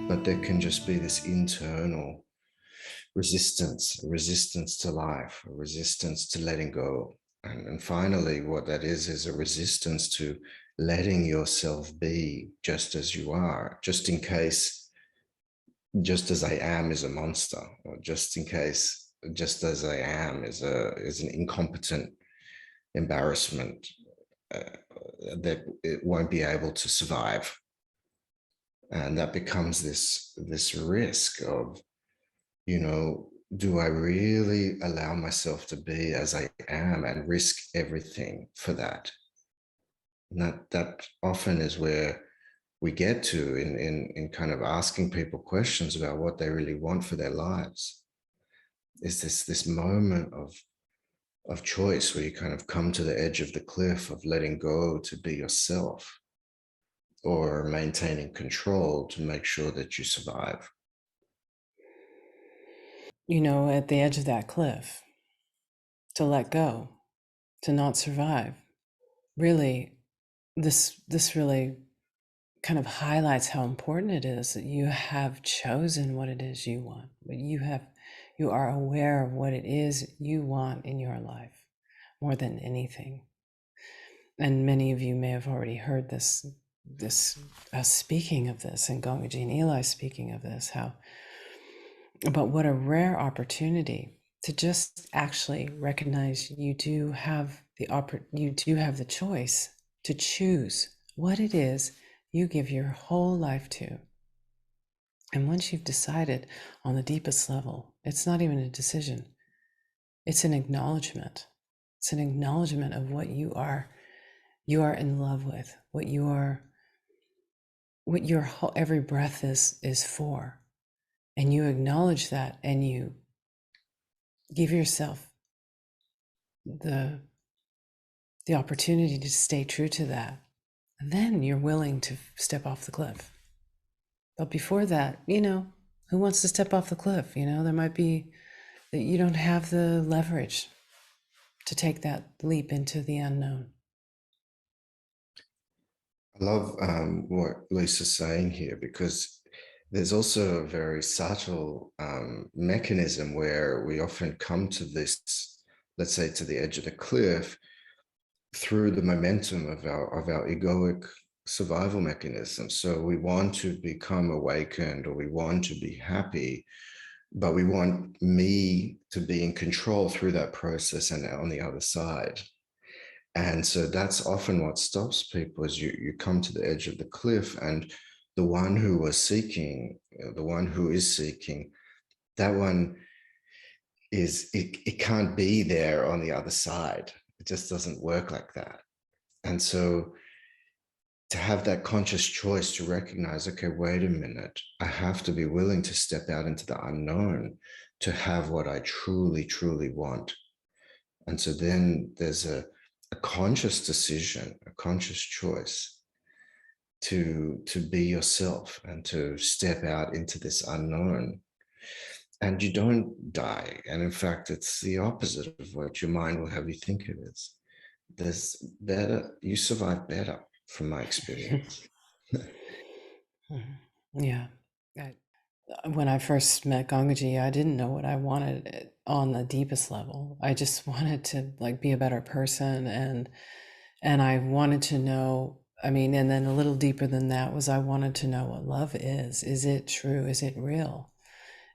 but there can just be this internal resistance, a resistance to life, a resistance to letting go. And finally, what that is a resistance to letting yourself be just as you are, just in case, just as I am is a monster, or just in case, just as I am is an incompetent embarrassment uh, that it won't be able to survive. And that becomes this risk of, you know, do I really allow myself to be as I am and risk everything for that? And that often is where we get to in kind of asking people questions about what they really want for their lives. Is this moment of choice where you kind of come to the edge of the cliff of letting go to be yourself, or maintaining control to make sure that you survive. You know, at the edge of that cliff, to let go, to not survive. Really, this really kind of highlights how important it is that you have chosen what it is you want. You are aware of what it is you want in your life more than anything. And many of you may have already heard this speaking of this, and Gangaji and Eli speaking of this, but what a rare opportunity to just actually recognize you do have the choice to choose what it is you give your whole life to. And once you've decided on the deepest level, it's not even a decision. It's an acknowledgement. It's an acknowledgement of what you are in love with, what your whole, every breath is for. And you acknowledge that, and you give yourself the opportunity to stay true to that. And then you're willing to step off the cliff. But before that, who wants to step off the cliff? There might be that you don't have the leverage to take that leap into the unknown. I love what Lisa's saying here, because there's also a very subtle mechanism where we often come to this, let's say, to the edge of the cliff through the momentum of our egoic survival mechanism. So we want to become awakened, or we want to be happy, but we want me to be in control through that process and on the other side. And so that's often what stops people, is you come to the edge of the cliff, and the one who was seeking, the one who is seeking, that one it can't be there on the other side. It just doesn't work like that. And so to have that conscious choice to recognize, okay, wait a minute, I have to be willing to step out into the unknown to have what I truly, truly want. And so then there's a conscious decision, a conscious choice to be yourself and to step out into this unknown. And you don't die. And in fact, it's the opposite of what your mind will have you think it is. There's better, you survive better from my experience. Yeah. When I first met Gangaji, I didn't know what I wanted on the deepest level. I just wanted to be a better person, and I wanted to know, and then a little deeper than that was I wanted to know what love is. Is it true? Is it real?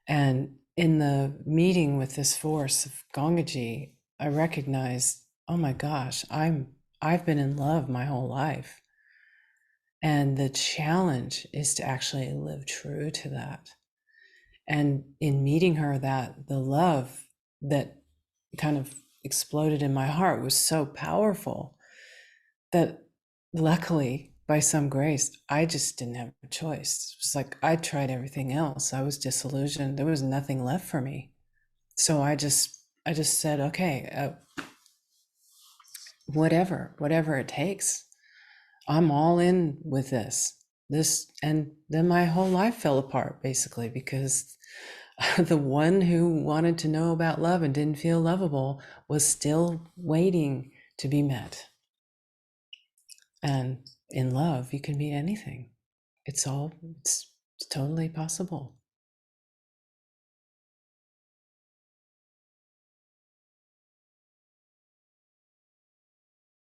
And in the meeting with this force of Gangaji, I recognized, oh my gosh, I've been in love my whole life. And the challenge is to actually live true to that. And in meeting her, that the love that kind of exploded in my heart was so powerful that luckily, by some grace, I just didn't have a choice. It was like I tried everything else. I was disillusioned. There was nothing left for me. So I just said, okay, whatever it takes. I'm all in with this. And then my whole life fell apart, basically, because the one who wanted to know about love and didn't feel lovable was still waiting to be met. And in love, you can meet anything. It's It's totally possible.